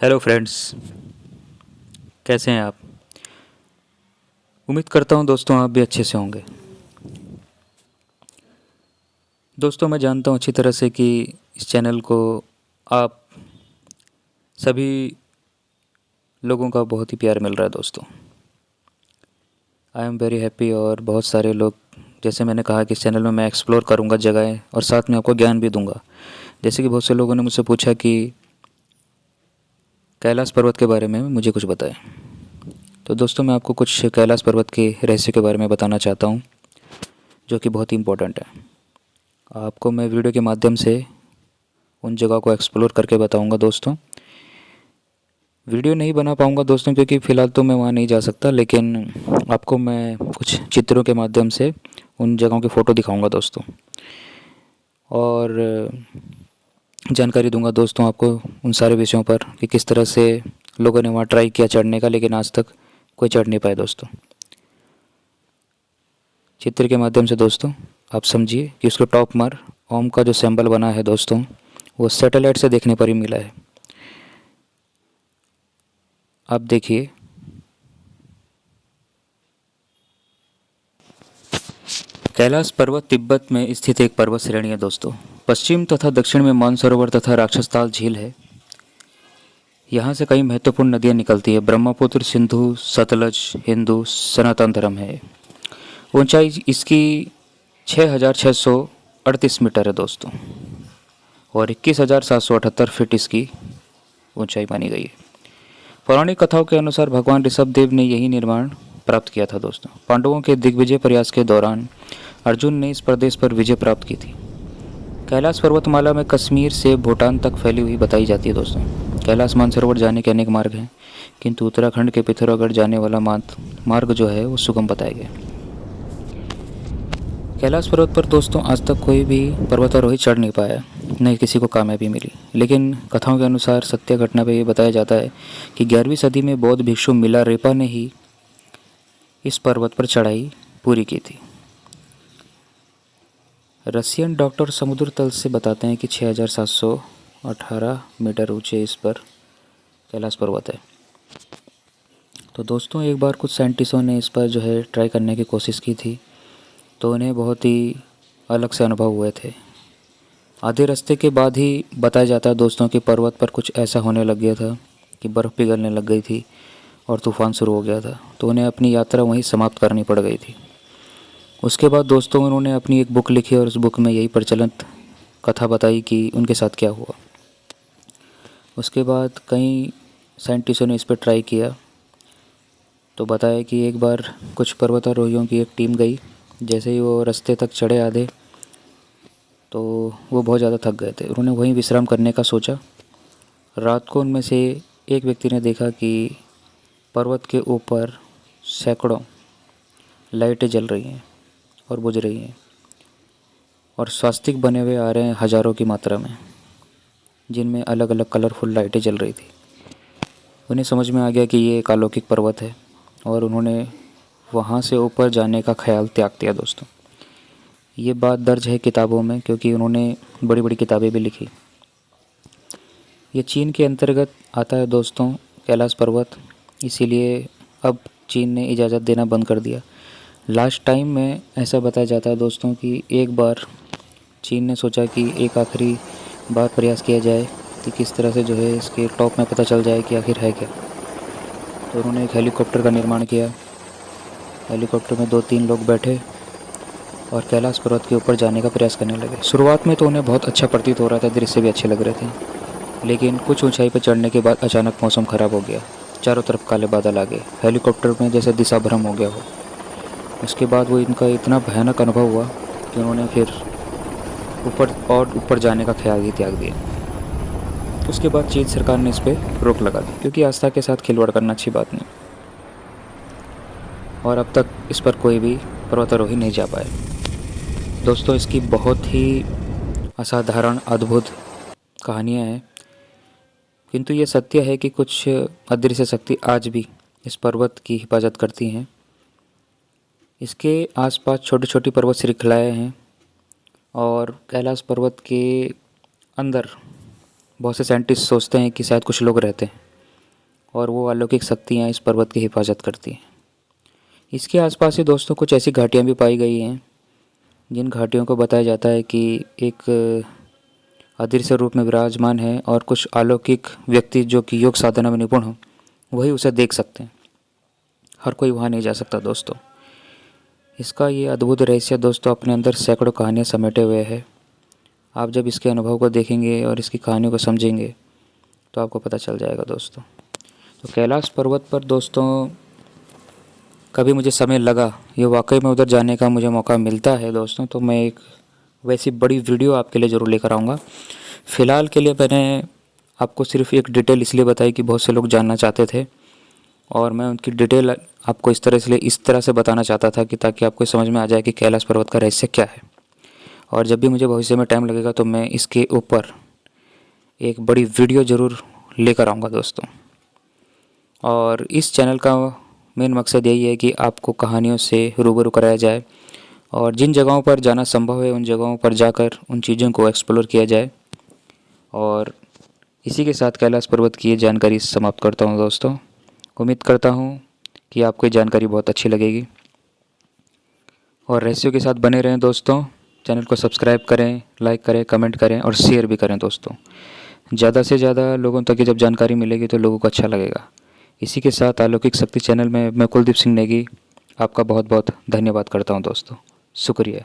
Hello friends, कैसे हैं आप। उम्मीद करता हूं दोस्तों आप भी अच्छे से होंगे। दोस्तों मैं जानता हूं अच्छी तरह से कि इस चैनल को आप सभी लोगों का बहुत ही प्यार मिल रहा है दोस्तों। I am very happy. और बहुत सारे लोग, जैसे मैंने कहा कि इस चैनल में मैं एक्सप्लोर करूंगा जगहें और साथ में आपको ज्ञान भी दूंगा। जैसे कि बहुत से लोगों ने मुझसे पूछा कि कैलाश पर्वत के बारे में मुझे कुछ बताएं। तो दोस्तों मैं आपको कुछ कैलाश पर्वत के रहस्य के बारे में बताना चाहता हूँ, जो कि बहुत ही इम्पोर्टेंट है। आपको मैं वीडियो के माध्यम से उन जगह को एक्सप्लोर करके बताऊंगा दोस्तों। वीडियो नहीं बना पाऊंगा दोस्तों, क्योंकि फ़िलहाल तो मैं वहाँ नहीं जा सकता, लेकिन आपको मैं कुछ चित्रों के माध्यम से उन जगहों की फ़ोटो दिखाऊंगा दोस्तों, और जानकारी दूंगा दोस्तों आपको उन सारे विषयों पर कि किस तरह से लोगों ने वहाँ ट्राई किया चढ़ने का, लेकिन आज तक कोई चढ़ नहीं पाए दोस्तों। चित्र के माध्यम से दोस्तों आप समझिए कि उसके टॉप पर ओम का जो सिंबल बना है दोस्तों, वो सैटेलाइट से देखने पर ही मिला है। आप देखिए, कैलाश पर्वत तिब्बत में स्थित एक पर्वत श्रेणी है दोस्तों। पश्चिम तथा दक्षिण में मानसरोवर तथा राक्षसताल झील है। यहाँ से कई महत्वपूर्ण नदियाँ निकलती है। ब्रह्मपुत्र, सिंधु, सतलज, हिंदू सनातन धर्म है। ऊंचाई इसकी 6,638 मीटर है दोस्तों, और 21,778 फीट इसकी ऊंचाई मानी गई है। पौराणिक कथाओं के अनुसार भगवान ऋषभ देव ने यही निर्माण प्राप्त किया था दोस्तों। पांडवों के दिग्विजय प्रयास के दौरान अर्जुन ने इस प्रदेश पर विजय प्राप्त की थी। कैलाश पर्वतमाला में कश्मीर से भूटान तक फैली हुई बताई जाती है दोस्तों। कैलाश मानसरोवर जाने के अनेक मार्ग हैं, किंतु उत्तराखंड के पिथौरागढ़ जाने वाला मार्ग जो है वो सुगम बताया गया। कैलाश पर्वत पर दोस्तों आज तक कोई भी पर्वतारोही चढ़ नहीं पाया, न किसी को कामयाबी मिली। लेकिन कथाओं के अनुसार सत्य घटना पर यह बताया जाता है कि 11वीं सदी में बौद्ध भिक्षु मिलारेपा ने ही इस पर्वत पर चढ़ाई पूरी की थी। रशियन डॉक्टर समुद्र तल से बताते हैं कि 6,718 मीटर ऊंचे इस पर कैलाश पर्वत है। तो दोस्तों एक बार कुछ साइंटिस्टों ने इस पर जो है ट्राई करने की कोशिश की थी, तो उन्हें बहुत ही अलग से अनुभव हुए थे। आधे रास्ते के बाद ही बताया जाता है दोस्तों कि पर्वत पर कुछ ऐसा होने लग गया था कि बर्फ़ पिघलने लग गई थी और तूफ़ान शुरू हो गया था, तो उन्हें अपनी यात्रा वहीं समाप्त करनी पड़ गई थी। उसके बाद दोस्तों उन्होंने अपनी एक बुक लिखी और उस बुक में यही प्रचलित कथा बताई कि उनके साथ क्या हुआ। उसके बाद कई साइंटिस्टों ने इस पर ट्राई किया, तो बताया कि एक बार कुछ पर्वतारोहियों की एक टीम गई। जैसे ही वो रास्ते तक चढ़े आधे, तो वो बहुत ज़्यादा थक गए थे। उन्होंने वहीं विश्राम करने का सोचा। रात को उनमें से एक व्यक्ति ने देखा कि पर्वत के ऊपर सैकड़ों लाइटें जल रही हैं और बुझ रही हैं, और स्वास्तिक बने हुए आ रहे हैं हज़ारों की मात्रा में, जिनमें अलग अलग कलरफुल लाइटें जल रही थी। उन्हें समझ में आ गया कि ये एक अलौकिक पर्वत है, और उन्होंने वहाँ से ऊपर जाने का ख्याल त्याग दिया दोस्तों। ये बात दर्ज है किताबों में, क्योंकि उन्होंने बड़ी बड़ी किताबें भी लिखी। ये चीन के अंतर्गत आता है दोस्तों कैलाश पर्वत, इसीलिए अब चीन ने इजाज़त देना बंद कर दिया। लास्ट टाइम में ऐसा बताया जाता है दोस्तों कि एक बार चीन ने सोचा कि एक आखिरी बार प्रयास किया जाए कि किस तरह से जो है इसके टॉप में पता चल जाए कि आखिर है क्या। तो उन्होंने एक हेलीकॉप्टर का निर्माण किया। हेलीकॉप्टर में 2-3 लोग बैठे और कैलाश पर्वत के ऊपर जाने का प्रयास करने लगे। शुरुआत में तो उन्हें बहुत अच्छा प्रतीत हो रहा था, दृश्य भी अच्छे लग रहे थे, लेकिन कुछ ऊंचाई पर चढ़ने के बाद अचानक मौसम ख़राब हो गया। चारों तरफ काले बादल आ गए, हेलीकॉप्टर में जैसे दिशा भ्रम हो गया हो। उसके बाद वो इनका इतना भयानक अनुभव हुआ कि उन्होंने फिर ऊपर जाने का ख्याल ही त्याग दिया। उसके बाद चीन सरकार ने इस पर रोक लगा दी, क्योंकि आस्था के साथ खिलवाड़ करना अच्छी बात नहीं। और अब तक इस पर कोई भी पर्वतारोही नहीं जा पाए दोस्तों। इसकी बहुत ही असाधारण अद्भुत कहानियाँ हैं, किंतु ये सत्य है कि कुछ अदृश्य शक्ति आज भी इस पर्वत की हिफाजत करती हैं। इसके आसपास छोटी छोटी पर्वत श्रृंखलाएँ हैं, और कैलाश पर्वत के अंदर बहुत से साइंटिस्ट सोचते हैं कि शायद कुछ लोग रहते हैं, और वो अलौकिक शक्तियाँ इस पर्वत की हिफाजत करती हैं। इसके आसपास ही दोस्तों कुछ ऐसी घाटियाँ भी पाई गई हैं जिन घाटियों को बताया जाता है कि एक अदृश्य रूप में विराजमान है और कुछ अलौकिक व्यक्ति जो कि योग साधना में निपुण हो वही उसे देख सकते हैं। हर कोई वहाँ नहीं जा सकता दोस्तों। इसका ये अद्भुत रहस्य दोस्तों अपने अंदर सैकड़ों कहानियाँ समेटे हुए है। आप जब इसके अनुभव को देखेंगे और इसकी कहानियों को समझेंगे तो आपको पता चल जाएगा दोस्तों। तो कैलाश पर्वत पर दोस्तों कभी मुझे समय लगा, ये वाकई में उधर जाने का मुझे मौका मिलता है दोस्तों, तो मैं एक वैसी बड़ी वीडियो आपके लिए ज़रूर लेकर आऊँगा। फ़िलहाल के लिए मैंने आपको सिर्फ एक डिटेल इसलिए बताई कि बहुत से लोग जानना चाहते थे और मैं उनकी डिटेल आपको इस तरह से बताना चाहता था कि ताकि आपको समझ में आ जाए कि कैलाश पर्वत का रहस्य क्या है। और जब भी मुझे भविष्य में टाइम लगेगा तो मैं इसके ऊपर एक बड़ी वीडियो ज़रूर लेकर आऊँगा दोस्तों। और इस चैनल का मेन मकसद यही है कि आपको कहानियों से रूबरू कराया जाए और जिन जगहों पर जाना संभव है उन जगहों पर जाकर उन चीज़ों को एक्सप्लोर किया जाए। और इसी के साथ कैलाश पर्वत की ये जानकारी समाप्त करता हूँ दोस्तों। उम्मीद करता हूँ कि आपको ये जानकारी बहुत अच्छी लगेगी और रहस्यों के साथ बने रहें दोस्तों। चैनल को सब्सक्राइब करें, लाइक करें, कमेंट करें और शेयर भी करें दोस्तों। ज़्यादा से ज़्यादा लोगों तक ये जब जानकारी मिलेगी तो लोगों को अच्छा लगेगा। इसी के साथ अलौकिक शक्ति चैनल में मैं कुलदीप सिंह नेगी आपका बहुत बहुत धन्यवाद करता हूँ दोस्तों। शुक्रिया।